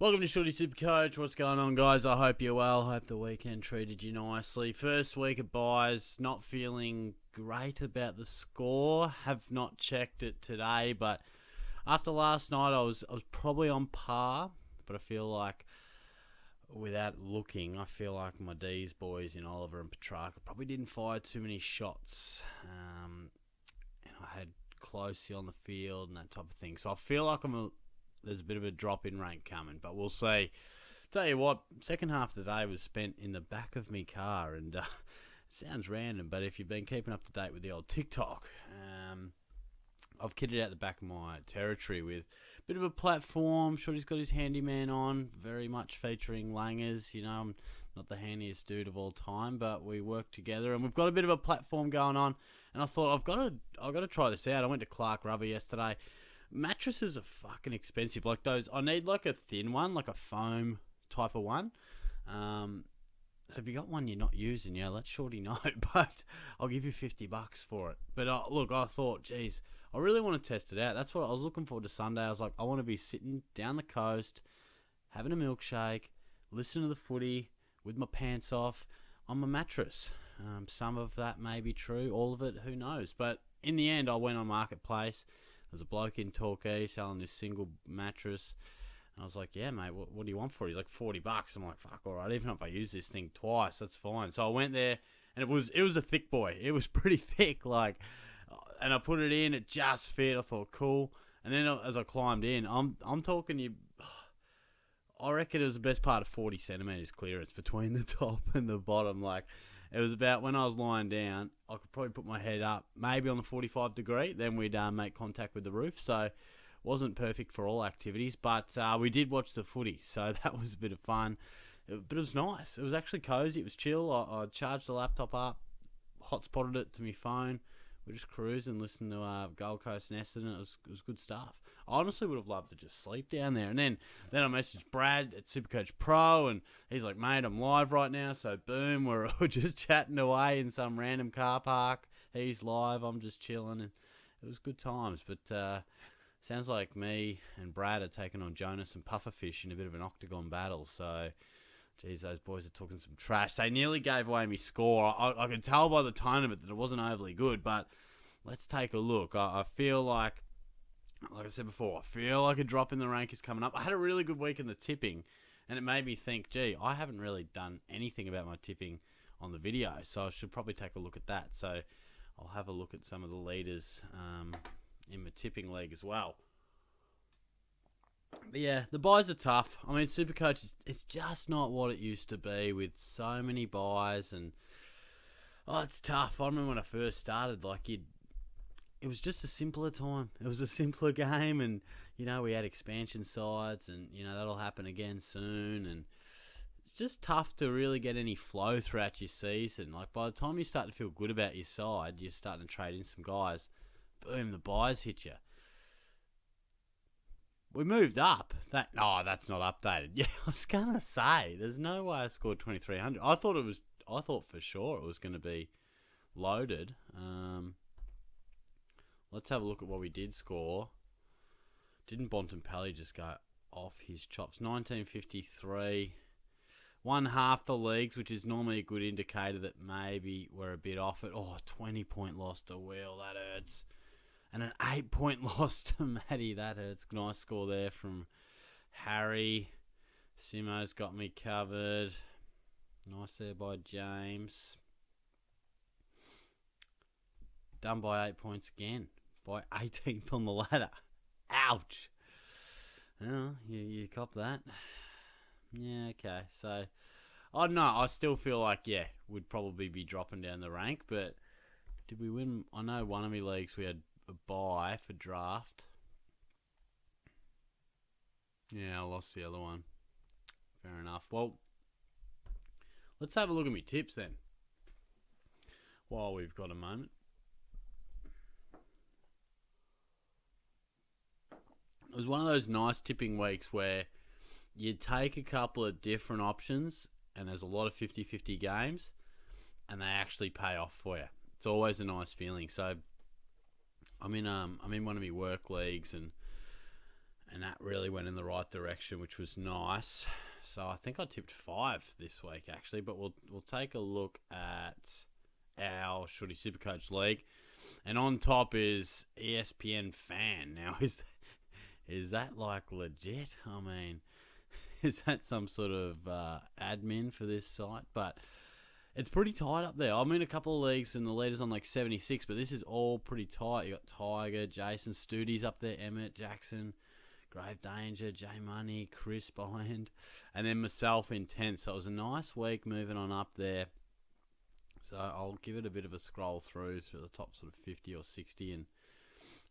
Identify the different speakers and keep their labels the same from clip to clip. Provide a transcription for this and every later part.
Speaker 1: Welcome to Shorty SuperCoach. What's going on, guys? I hope you're well. Hope the weekend treated you nicely. First week of buys, not feeling great about the score. Have not checked it today, but after last night, I was probably on par. But I feel like, without looking, I feel like my D's boys in Oliver and Petrarca probably didn't fire too many shots. And I had Closey on the field and that type of thing. So I feel like there's a bit of a drop in rank coming, but we'll see. Tell you what, second half of the day was spent in the back of my car, and it sounds random, but if you've been keeping up to date with the old TikTok, I've kitted out the back of my territory with a bit of a platform. Shorty's got his handyman on, very much featuring langers. You know, I'm not the handiest dude of all time, but we work together, and we've got a bit of a platform going on. And I thought I've got to try this out. I went to Clark Rubber yesterday. Mattresses are fucking expensive. Like those, I need like a thin one, like a foam type of one. So if you got one you're not using, let Shorty know. But I'll give you $50 for it. But look, I thought, geez, I really want to test it out. That's what I was looking forward to Sunday. I was like, I want to be sitting down the coast, having a milkshake, listening to the footy with my pants off on my mattress. Some of that may be true. All of it, who knows? But in the end, I went on Marketplace. There's a bloke in Torquay selling this single mattress. And I was like, yeah, mate, what do you want for it? He's like, $40. I'm like, fuck, all right. Even if I use this thing twice, that's fine. So I went there, and it was a thick boy. It was pretty thick, and I put it in. It just fit. I thought, cool. And then as I climbed in, I'm talking you. I reckon it was the best part of 40 centimetres clearance between the top and the bottom. Like, it was about when I was lying down, I could probably put my head up, maybe on the 45 degree, then we'd make contact with the roof. So it wasn't perfect for all activities, but we did watch the footy, so that was a bit of fun. But it was nice. It was actually cozy. It was chill. I charged the laptop up, hotspotted it to my phone. We're just cruising, listening to Gold Coast and Essendon. It was good stuff. I honestly would have loved to just sleep down there. And then I messaged Brad at SuperCoach Pro, and he's like, mate, I'm live right now. So boom, we're just chatting away in some random car park. He's live, I'm just chilling, and it was good times. But sounds like me and Brad are taking on Jonas and Pufferfish in a bit of an octagon battle. So, geez, those boys are talking some trash. They nearly gave away my score. I could tell by the tone of it that it wasn't overly good, but let's take a look. I feel like I said before, I feel like a drop in the rank is coming up. I had a really good week in the tipping, and it made me think, gee, I haven't really done anything about my tipping on the video, so I should probably take a look at that. So I'll have a look at some of the leaders in my tipping league as well. But yeah, the buys are tough. I mean, SuperCoach, it's just not what it used to be with so many buys, and it's tough. I remember when I first started, it was just a simpler time. It was a simpler game, and we had expansion sides, and that'll happen again soon, and it's just tough to really get any flow throughout your season. Like, by the time you start to feel good about your side, you're starting to trade in some guys, boom, the buys hit you. We moved up. That's not updated. Yeah, I was gonna say there's no way I scored 2,300. I thought for sure it was going to be loaded. Let's have a look at what we did score. Didn't Bontempelli just go off his chops? 1953. Won half the leagues, which is normally a good indicator that maybe we're a bit off it. 20-point loss to Will. That hurts. And an 8-point loss to Matty. That hurts. Nice score there from Harry. Simo's got me covered. Nice there by James. Done by 8 points again. By 18th on the ladder. Ouch. Well, you cop that. Yeah, okay. So, I don't know. I still feel like, we'd probably be dropping down the rank. But did we win? I know one of my leagues we had a bye for draft. Yeah, I lost the other one. Fair enough. Well, let's have a look at my tips then, while we've got a moment. It was one of those nice tipping weeks where you take a couple of different options, and there's a lot of 50-50 games, and they actually pay off for you. It's always a nice feeling. So I'm in one of my work leagues, and and that really went in the right direction, which was nice. So I think I tipped 5 this week, actually, but we'll take a look at our Shorty SuperCoach League. And on top is ESPN Fan. Now, is that like legit? I mean, is that some sort of admin for this site? But it's pretty tight up there. I'm in a couple of leagues and the leader's on like 76, but this is all pretty tight. You got Tiger, Jason, Studi's up there, Emmett, Jackson, Grave Danger, J Money, Chris behind, and then myself in 10th. So it was a nice week moving on up there. So I'll give it a bit of a scroll through to the top sort of 50 or 60, and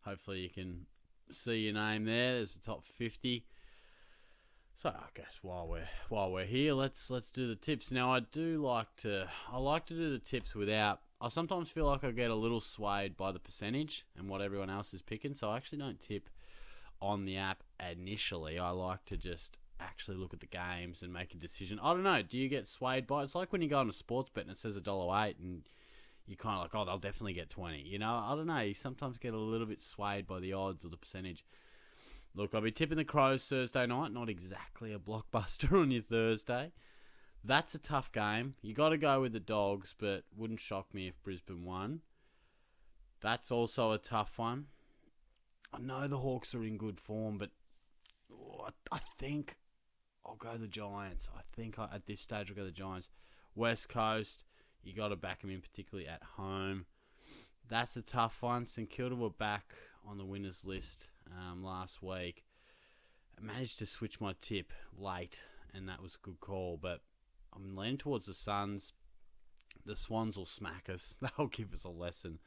Speaker 1: hopefully you can see your name there. There's the top 50. So I guess while we're here, let's do the tips. Now I like to do the tips without. I sometimes feel like I get a little swayed by the percentage and what everyone else is picking. So I actually don't tip on the app initially. I like to just actually look at the games and make a decision. I don't know. Do you get swayed by it? It's like when you go on a sports bet and it says $1.08 and you're kind of like, oh, they'll definitely get 20. You know, I don't know. You sometimes get a little bit swayed by the odds or the percentage. Look, I'll be tipping the Crows Thursday night. Not exactly a blockbuster on your Thursday. That's a tough game. You got to go with the Dogs, but wouldn't shock me if Brisbane won. That's also a tough one. I know the Hawks are in good form, but I think I'll go the Giants. At this stage I'll go the Giants. West Coast, you got to back them in, particularly at home. That's a tough one. St Kilda were back on the winners list last week. I managed to switch my tip late, and that was a good call, but I'm leaning towards the Suns. The Swans will smack us. They'll give us a lesson.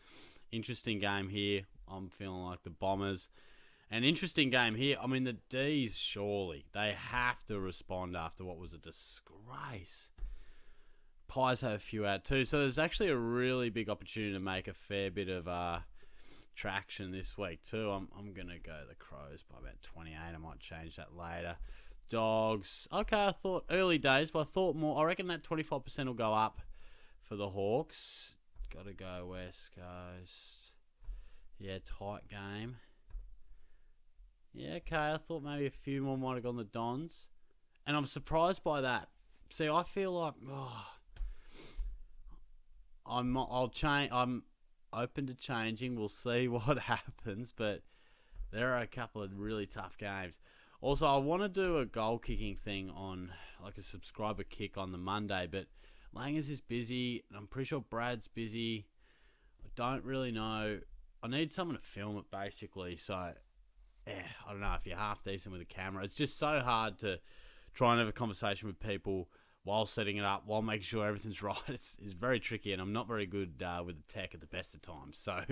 Speaker 1: Interesting game here. I'm feeling like the Bombers. An interesting game here. I mean, the D's, surely. They have to respond after what was a disgrace. Pies have a few out too. So there's actually a really big opportunity to make a fair bit of traction this week too. I'm going to go the Crows by about 28. I might change that later. Dogs. Okay, I thought early days, but I thought more. I reckon that 25% will go up for the Hawks. Got to go West Coast. Yeah, tight game. Yeah, okay, I thought maybe a few more might have gone the Dons. And I'm surprised by that. See, I feel like I'm open to changing. We'll see what happens, but there are a couple of really tough games. Also, I want to do a goal kicking thing on like a subscriber kick on the Monday, but Langers is busy, and I'm pretty sure Brad's busy. I don't really know. I need someone to film it, basically. So, yeah, I don't know if you're half decent with a camera. It's just so hard to try and have a conversation with people while setting it up, while making sure everything's right. It's very tricky, and I'm not very good with the tech at the best of times. So,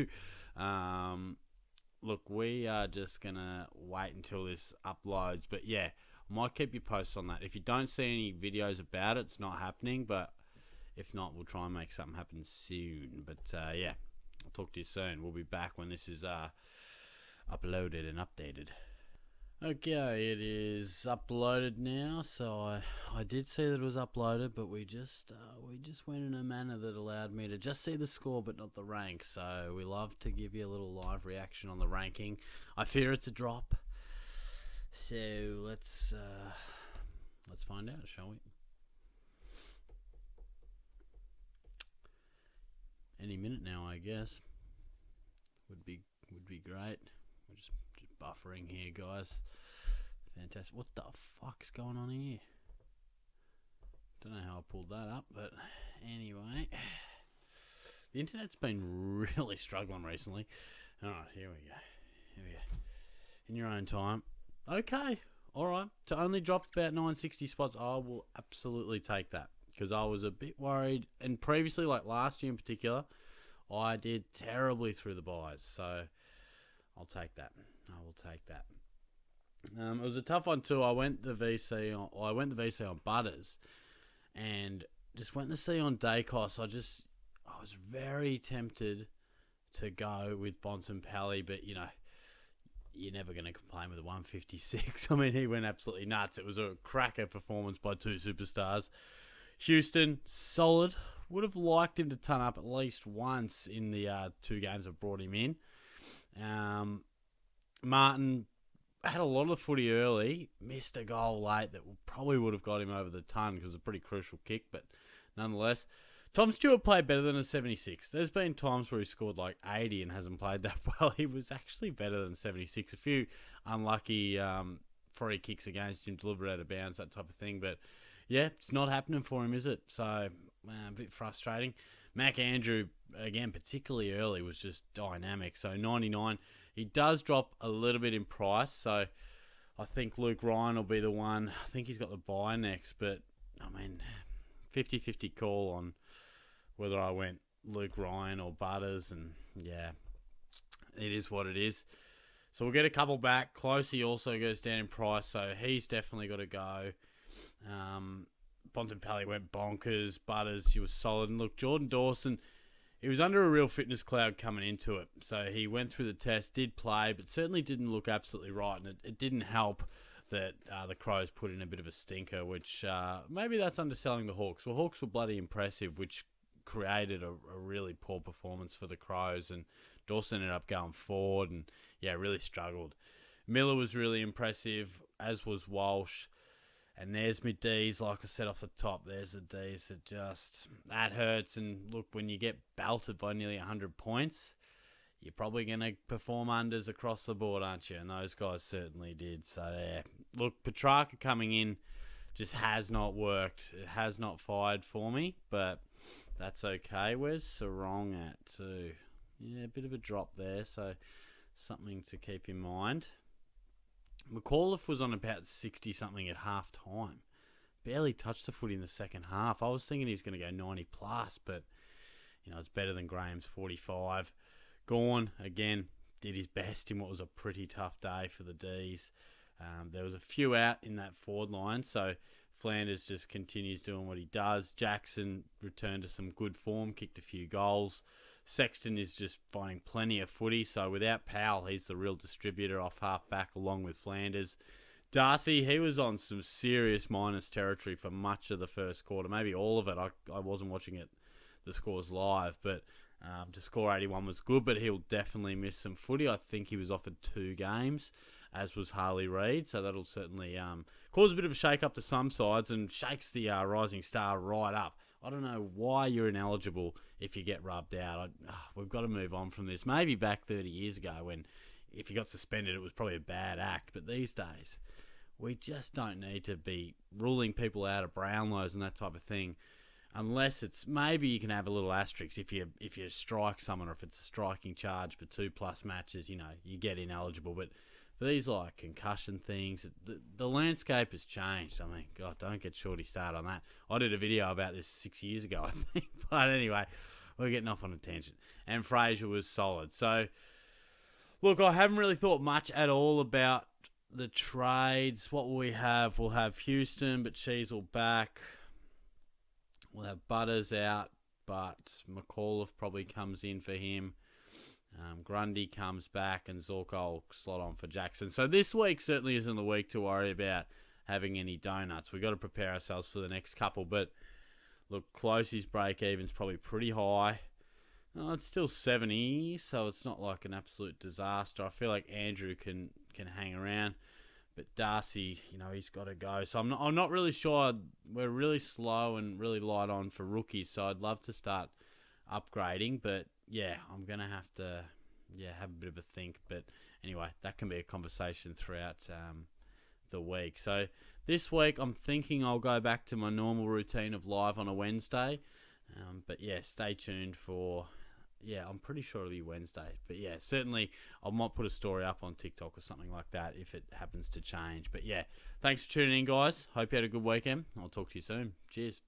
Speaker 1: look, we are just going to wait until this uploads. But, yeah, I might keep you posted on that. If you don't see any videos about it, it's not happening. But if not, we'll try and make something happen soon. But, yeah, I'll talk to you soon. We'll be back when this is uploaded and updated. Okay, it is uploaded now. So I did see that it was uploaded, but we just went in a manner that allowed me to just see the score but not the rank. So we love to give you a little live reaction on the ranking. I fear it's a drop. So let's find out, shall we? Any minute now, I guess. Would be great. We're just buffering here, guys. Fantastic. What the fuck's going on here? Don't know how I pulled that up, but anyway. The internet's been really struggling recently. Alright, here we go. In your own time. Okay. Alright. To only drop about 960 spots, I will absolutely take that. Because I was a bit worried. And previously, like last year in particular, I did terribly through the buys. So I'll take that. I will take that. It was a tough one too. I went the VC on Butters, and just went the C on Dacos. I was very tempted to go with Bontempelli, but you know, you're never going to complain with a 156. I mean, he went absolutely nuts. It was a cracker performance by two superstars. Houston, solid. Would have liked him to turn up at least once in the 2 games I've brought him in. Martin, had a lot of footy early, missed a goal late that probably would have got him over the ton because it's a pretty crucial kick, but nonetheless. Tom Stewart played better than a 76. There's been times where he scored like 80 and hasn't played that well. He was actually better than 76. A few unlucky free kicks against him, delivered out of bounds, that type of thing. But yeah, it's not happening for him, is it? So a bit frustrating. Mac Andrew, again, particularly early, was just dynamic. So 99. He does drop a little bit in price. So I think Luke Ryan will be the one. I think he's got the bye next. But, I mean, 50-50 call on whether I went Luke Ryan or Butters, and yeah, it is what it is. So we'll get a couple back. Closey also goes down in price, so he's definitely got to go. Bontempelli went bonkers. Butters, he was solid. And look, Jordan Dawson, he was under a real fitness cloud coming into it. So he went through the test, did play, but certainly didn't look absolutely right, and it didn't help that the Crows put in a bit of a stinker, which maybe that's underselling the Hawks. Well, Hawks were bloody impressive, which created a really poor performance for the Crows, and Dawson ended up going forward and, yeah, really struggled. Miller was really impressive, as was Walsh. And there's my D's, like I said off the top, there's the D's that hurts. And look, when you get belted by nearly 100 points, you're probably going to perform unders across the board, aren't you? And those guys certainly did. So, yeah. Look, Petrarca coming in just has not worked. It has not fired for me, but that's okay. Where's Sarong at too? Yeah, a bit of a drop there, so something to keep in mind. McAuliffe was on about 60-something at half-time. Barely touched the footy in the second half. I was thinking he was going to go 90+, but, it's better than Graham's 45. Gawn, again, did his best in what was a pretty tough day for the Ds. There was a few out in that forward line, so Flanders just continues doing what he does. Jackson returned to some good form, kicked a few goals. Sexton is just finding plenty of footy, so without Powell, he's the real distributor off half-back along with Flanders. Darcy, he was on some serious minus territory for much of the first quarter, maybe all of it. I wasn't watching the scores live, but to score 81 was good, but he'll definitely miss some footy. I think he was offered 2 games, as was Harley Reid, so that'll certainly cause a bit of a shake-up to some sides and shakes the rising star right up. I don't know why you're ineligible if you get rubbed out. We've got to move on from this. Maybe back 30 years ago when if you got suspended, it was probably a bad act, but these days, we just don't need to be ruling people out of Brownlows and that type of thing. Unless it's, maybe you can have a little asterisk if you strike someone, or if it's a striking charge for 2+ matches, you get ineligible. But for these like concussion things, the landscape has changed. I mean, God, don't get Shorty started on that. I did a video about this 6 years ago, I think. But anyway, we're getting off on a tangent. And Fraser was solid. So, look, I haven't really thought much at all about the trades. What will we have? We'll have Houston, but Sheasel back. We'll have Butters out, but McAuliffe probably comes in for him. Grundy comes back, and Zorko will slot on for Jackson. So this week certainly isn't the week to worry about having any donuts. We've got to prepare ourselves for the next couple. But look, Closey's break-even's probably pretty high. It's still 70, so it's not like an absolute disaster. I feel like Andrew can hang around. But Darcy, he's got to go. So I'm not really sure. We're really slow and really light on for rookies. So I'd love to start upgrading. But, yeah, I'm going to have to have a bit of a think. But, anyway, that can be a conversation throughout the week. So this week I'm thinking I'll go back to my normal routine of live on a Wednesday. But, yeah, stay tuned for... Yeah, I'm pretty sure it'll be Wednesday. But yeah, certainly I might put a story up on TikTok or something like that if it happens to change. But yeah, thanks for tuning in, guys. Hope you had a good weekend. I'll talk to you soon. Cheers.